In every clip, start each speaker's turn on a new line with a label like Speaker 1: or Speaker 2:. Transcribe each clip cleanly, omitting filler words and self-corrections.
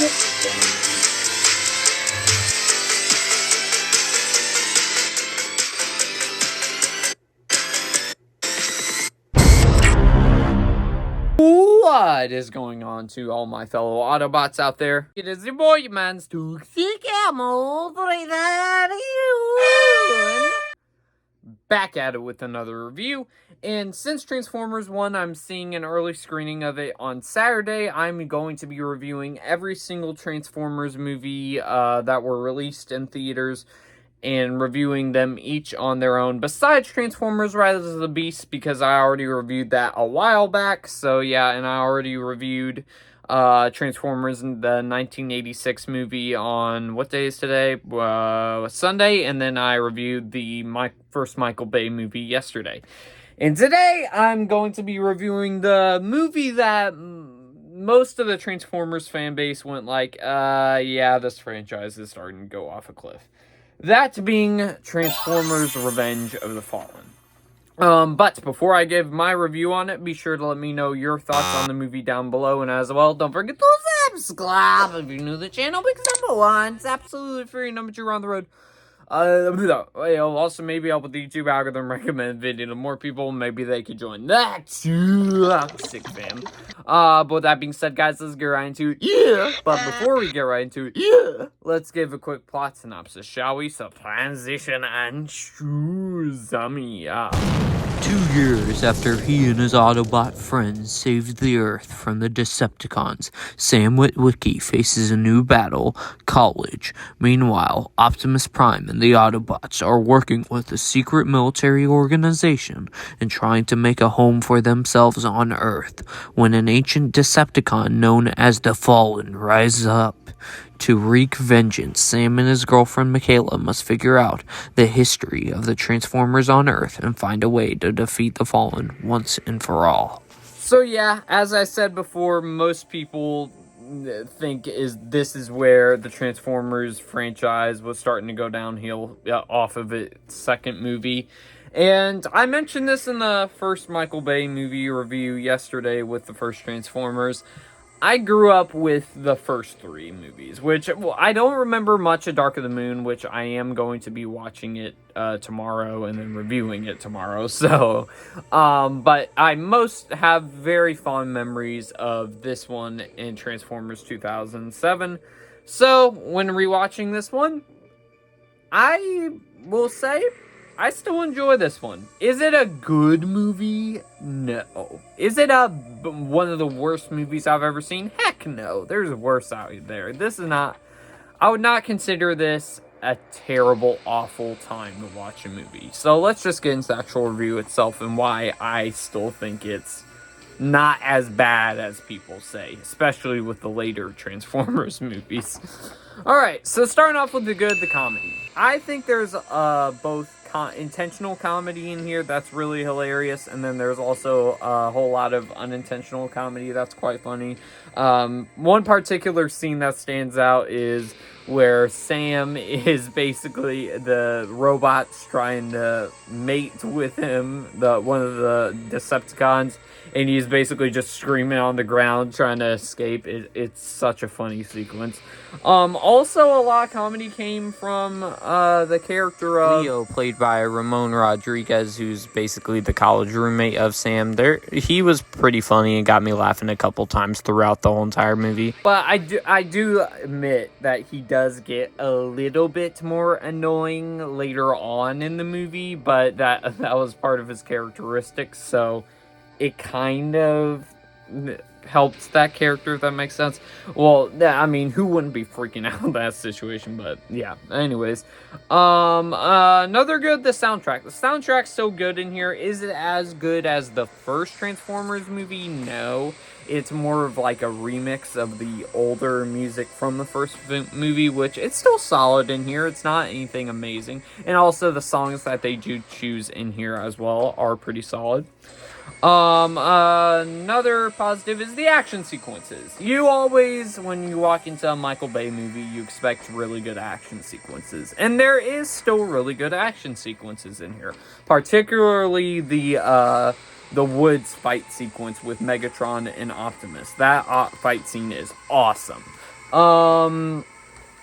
Speaker 1: What is going on to all my fellow Autobots out there? It is your boy, your man's Toxic Camel 331. Back at it with another review. And since Transformers 1, I'm seeing an early screening of it on Saturday. I'm going to be reviewing every single Transformers movie that were released in theaters and reviewing them each on their own, besides Transformers Rise of the Beast, because I already reviewed that a while back. So yeah, and I already reviewed Transformers in the 1986 movie on, what day is today? Sunday, and then I reviewed the first Michael Bay movie yesterday. And today, I'm going to be reviewing the movie that most of the Transformers fan base went like, yeah, this franchise is starting to go off a cliff. That being Transformers Revenge of the Fallen. But before I give my review on it, be sure to let me know your thoughts on the movie down below. And as well, don't forget to subscribe if you're new to the channel, because number one, it's absolutely free. Number two, we're on the road. It'll also maybe help with the YouTube algorithm recommend video to more people. Maybe they could join that too. Sick fam. But with that being said, guys, let's get right into it. But before we get right into it, let's give a quick plot synopsis, shall we? So transition and choose me up.
Speaker 2: 2 years after he and his Autobot friends saved the Earth from the Decepticons, Sam Witwicky faces a new battle, college. Meanwhile, Optimus Prime and the Autobots are working with a secret military organization and trying to make a home for themselves on Earth, when an ancient Decepticon known as the Fallen rises up. To wreak vengeance, Sam and his girlfriend Michaela must figure out the history of the Transformers on Earth and find a way to defeat the Fallen once and for all.
Speaker 1: So yeah, as I said before, most people think this is where the Transformers franchise was starting to go downhill off of its second movie. And I mentioned this in the first Michael Bay movie review yesterday with the first Transformers. I grew up with the first three movies, which, well, I don't remember much of Dark of the Moon, which I am going to be watching it tomorrow and then reviewing it tomorrow. So, but I most have very fond memories of this one in Transformers 2007. So, when rewatching this one, I will say I still enjoy this one. Is it a good movie? No. Is it one of the worst movies I've ever seen? Heck no. There's worse out there. This is not... I would not consider this a terrible, awful time to watch a movie. So let's just get into the actual review itself and why I still think it's not as bad as people say, especially with the later Transformers movies. Alright, so starting off with the good, the comedy. I think there's both intentional comedy in here that's really hilarious, and then there's also a whole lot of unintentional comedy that's quite funny. One particular scene that stands out is where Sam is basically the robots trying to mate with him, one of the Decepticons, and he's basically just screaming on the ground trying to escape. It's such a funny sequence. Also, a lot of comedy came from the character of Leo, played by Ramon Rodriguez, who's basically the college roommate of Sam. He was pretty funny and got me laughing a couple times throughout the whole entire movie. But I do admit that he does get a little bit more annoying later on in the movie, but that was part of his characteristics, so it kind of helps that character, if that makes sense. Well, I mean, who wouldn't be freaking out in that situation? But yeah, anyways. Another good, the soundtrack. The soundtrack's so good in here. Is it as good as the first Transformers movie? No. It's more of like a remix of the older music from the first movie, which it's still solid in here. It's not anything amazing. And also the songs that they do choose in here as well are pretty solid. Another positive is the action sequences. You always, when you walk into a Michael Bay movie, you expect really good action sequences. And there is still really good action sequences in here. Particularly the woods fight sequence with Megatron and Optimus. That fight scene is awesome.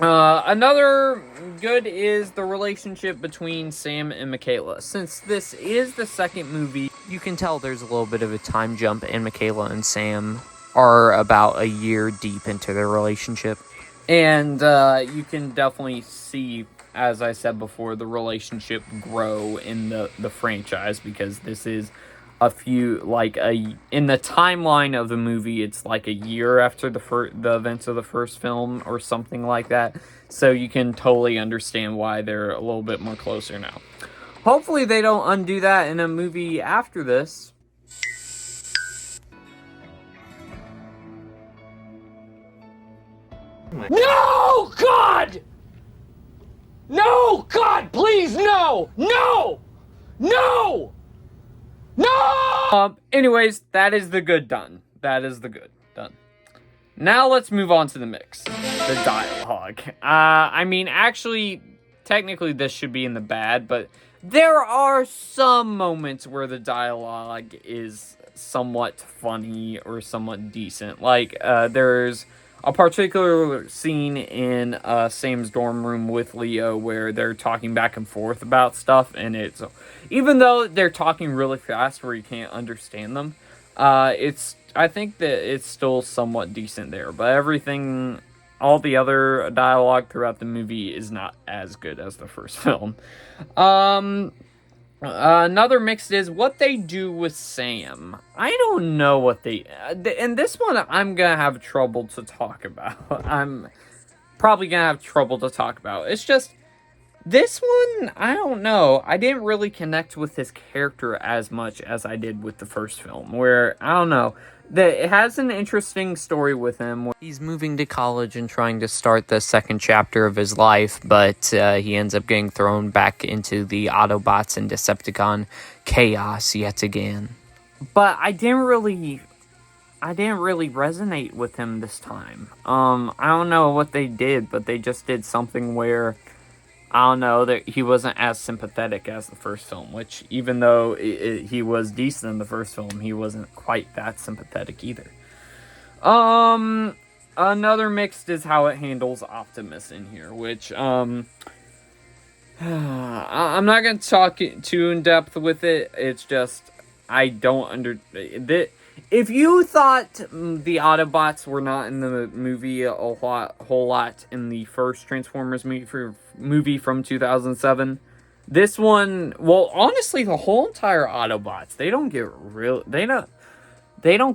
Speaker 1: Another good is the relationship between Sam and Michaela. Since this is the second movie,
Speaker 2: You can tell there's a little bit of a time jump, and Michaela and Sam are about a year deep into their relationship.
Speaker 1: and you can definitely see, as I said before, the relationship grow in the franchise, because this is a few, in the timeline of the movie, it's like a year after the events of the first film or something like that. So you can totally understand why they're a little bit more closer now. Hopefully they don't undo that in a movie after this. No, God! No, God, please, no! No! No! No! Anyways, that is the good done. That is the good done. Now let's move on to the mix. The dialogue. I mean, actually, technically this should be in the bad, but there are some moments where the dialogue is somewhat funny or somewhat decent. There's a particular scene in Sam's dorm room with Leo where they're talking back and forth about stuff, and it's, even though they're talking really fast where you can't understand them, I think that it's still somewhat decent there, but all the other dialogue throughout the movie is not as good as the first film. Another mix is what they do with Sam. I don't know what and this one I'm gonna have trouble to talk about. I'm probably gonna have trouble to talk about. It's just, this one, I don't know. I didn't really connect with his character as much as I did with the first film, where, I don't know, it has an interesting story with him.
Speaker 2: He's moving to college and trying to start the second chapter of his life, but he ends up getting thrown back into the Autobots and Decepticon chaos yet again.
Speaker 1: But I didn't really resonate with him this time. I don't know what they did, but they just did something where, I don't know, that he wasn't as sympathetic as the first film, which, even though he was decent in the first film, he wasn't quite that sympathetic either. Another mixed is how it handles Optimus in here, which, I'm not gonna talk too in depth with it. It's just, I don't if you thought the Autobots were not in the movie a whole lot in the first Transformers movie from 2007, this one, well, honestly, the whole entire Autobots, they don't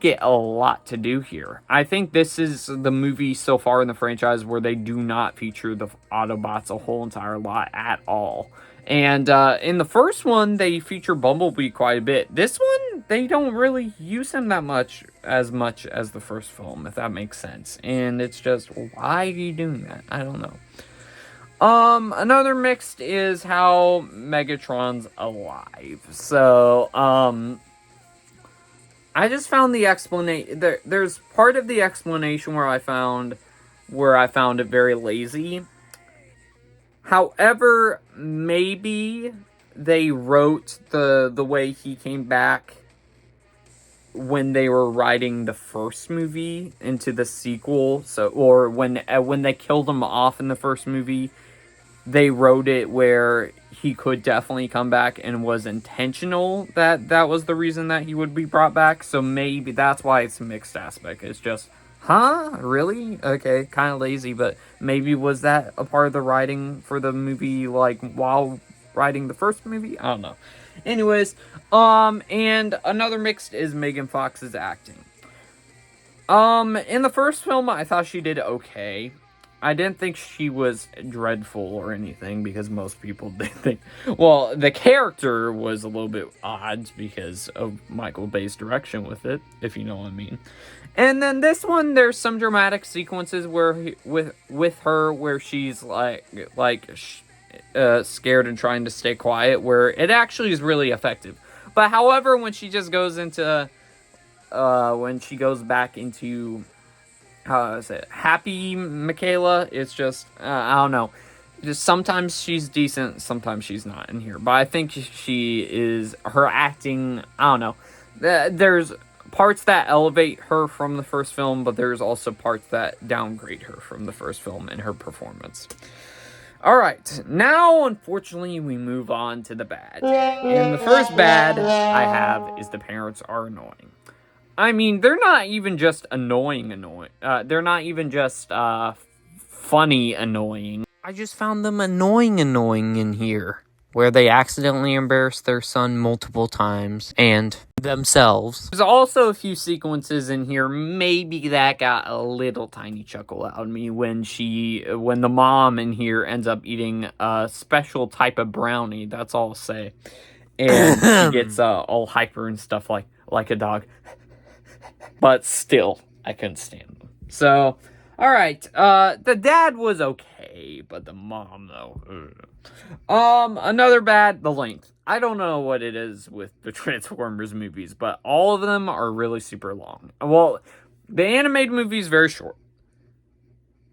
Speaker 1: get a lot to do here. I think this is the movie so far in the franchise where they do not feature the Autobots a whole entire lot at all. And in the first one, they feature Bumblebee quite a bit. This one, they don't really use him that much as the first film, if that makes sense. And it's just, why are you doing that? I don't know. Another mixed is how Megatron's alive. So, I just found the explanation. There's part of the explanation where I found it very lazy. However, maybe they wrote the way he came back when they were writing the first movie into the sequel. So, or when they killed him off in the first movie, they wrote it where he could definitely come back and was intentional that was the reason that he would be brought back. So maybe that's why it's a mixed aspect. It's just, huh? Really? Okay, kind of lazy, but maybe was that a part of the writing for the movie, like, while writing the first movie? I don't know. Anyways, and another mixed is Megan Fox's acting. In the first film, I thought she did okay. I didn't think she was dreadful or anything, because most people did think, well, the character was a little bit odd because of Michael Bay's direction with it, if you know what I mean. And then this one, there's some dramatic sequences where with her where she's scared and trying to stay quiet, where it actually is really effective. But however, when she just goes into when she goes back into happy Michaela, it's just, I don't know. Just sometimes she's decent, sometimes she's not in here. But I think her acting, I don't know. There's parts that elevate her from the first film, but there's also parts that downgrade her from the first film in her performance. All right, now, unfortunately, we move on to the bad. And the first bad I have is the parents are annoying. I mean, they're not even just annoying. They're not even just funny annoying. I just found them annoying in here, where they accidentally embarrass their son multiple times and themselves. There's also a few sequences in here, maybe that got a little tiny chuckle out of me when the mom in here ends up eating a special type of brownie, that's all I'll say. And she gets all hyper and stuff like a dog. But still, I couldn't stand them. So, alright, the dad was okay, but the mom, though, another bad, the length. I don't know what it is with the Transformers movies, but all of them are really super long. Well, the animated movie is very short.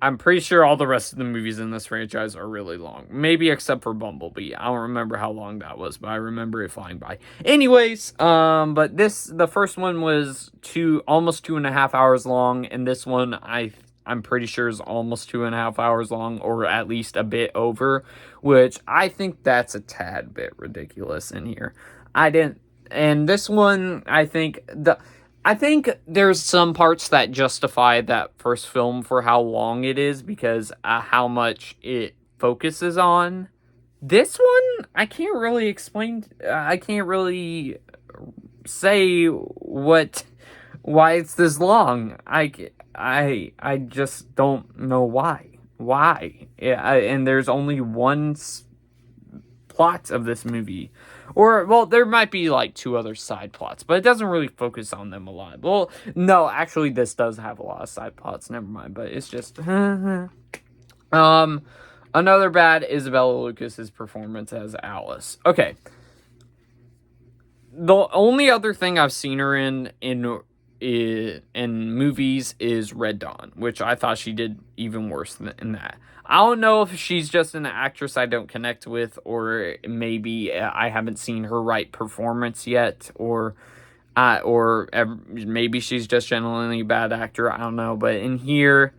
Speaker 1: I'm pretty sure all the rest of the movies in this franchise are really long. Maybe except for Bumblebee. I don't remember how long that was, but I remember it flying by. Anyways, but the first one was almost 2.5 hours long, and this one I'm pretty sure is almost 2.5 hours long, or at least a bit over, which I think that's a tad bit ridiculous in here. And this one, I think there's some parts that justify that first film for how long it is, because how much it focuses on. This one, I can't really explain. I can't really say why it's this long. I just don't know why. Why? And there's only one plot of this movie. Or, well, there might be, like, 2 other side plots, but it doesn't really focus on them a lot. Well, no, actually, this does have a lot of side plots, never mind, but it's just... Another bad, Isabella Lucas's performance as Alice. Okay. The only other thing I've seen her in movies is Red Dawn, which I thought she did even worse than that. I don't know if she's just an actress I don't connect with, or maybe I haven't seen her right performance yet, or maybe she's just genuinely a bad actor. I don't know, but in here,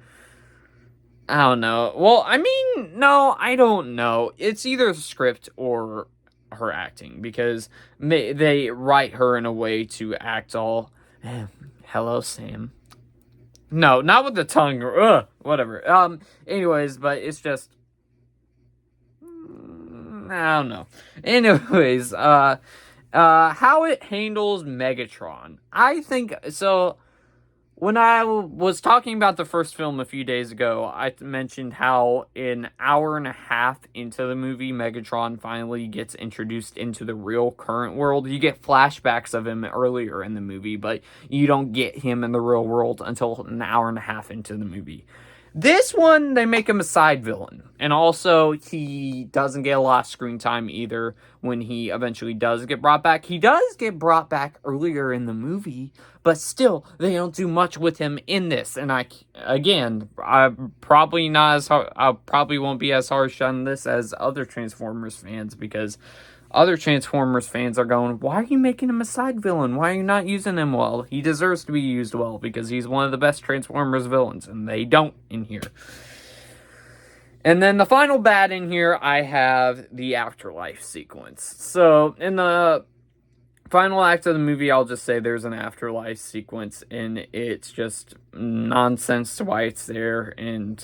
Speaker 1: I don't know. Well, I mean, no, I don't know. It's either the script or her acting, because they write her in a way to act all, hello, Sam. No, not with the tongue. Whatever. Anyways, but it's just... I don't know. Anyways, how it handles Megatron. I think... So, when I was talking about the first film a few days ago, I mentioned how an hour and a half into the movie, Megatron finally gets introduced into the real current world. You get flashbacks of him earlier in the movie, but you don't get him in the real world until an hour and a half into the movie. This one, they make him a side villain. And also, he doesn't get a lot of screen time either when he eventually does get brought back. He does get brought back earlier in the movie, but still, they don't do much with him in this. And I probably won't be as harsh on this as other Transformers fans, because other Transformers fans are going, why are you making him a side villain? Why are you not using him well? He deserves to be used well, because he's one of the best Transformers villains, and they don't in here. And then the final bad in here, I have the afterlife sequence. So, in the final act of the movie, I'll just say there's an afterlife sequence, and it's just nonsense to why it's there, and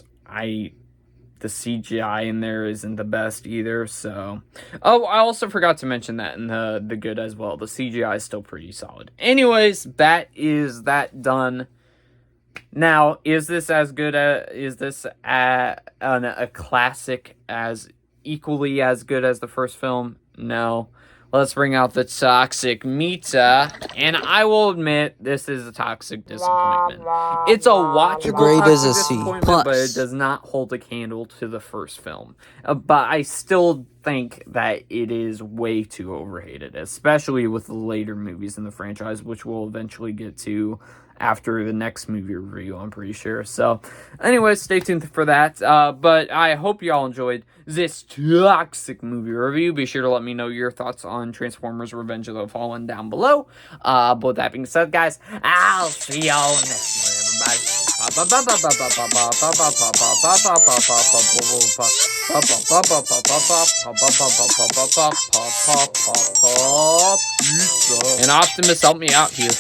Speaker 1: the CGI in there isn't the best either, so... Oh, I also forgot to mention that in the good as well. The CGI is still pretty solid. Anyways, that is that done. Now, is this a classic as equally as good as the first film? No. Let's bring out the toxic meter, and I will admit this is a toxic disappointment. It's a watchable
Speaker 2: grade
Speaker 1: toxic
Speaker 2: is a C+.
Speaker 1: disappointment, but it does not hold a candle to the first film. But I still think that it is way too overhated, especially with the later movies in the franchise, which we'll eventually get to after the next movie review, I'm pretty sure. So, anyways, stay tuned for that. But I hope y'all enjoyed this toxic movie review. Be sure to let me know your thoughts on Transformers Revenge of the Fallen down below. But with that being said, guys, I'll see y'all next one, everybody. And Optimus, help me out here.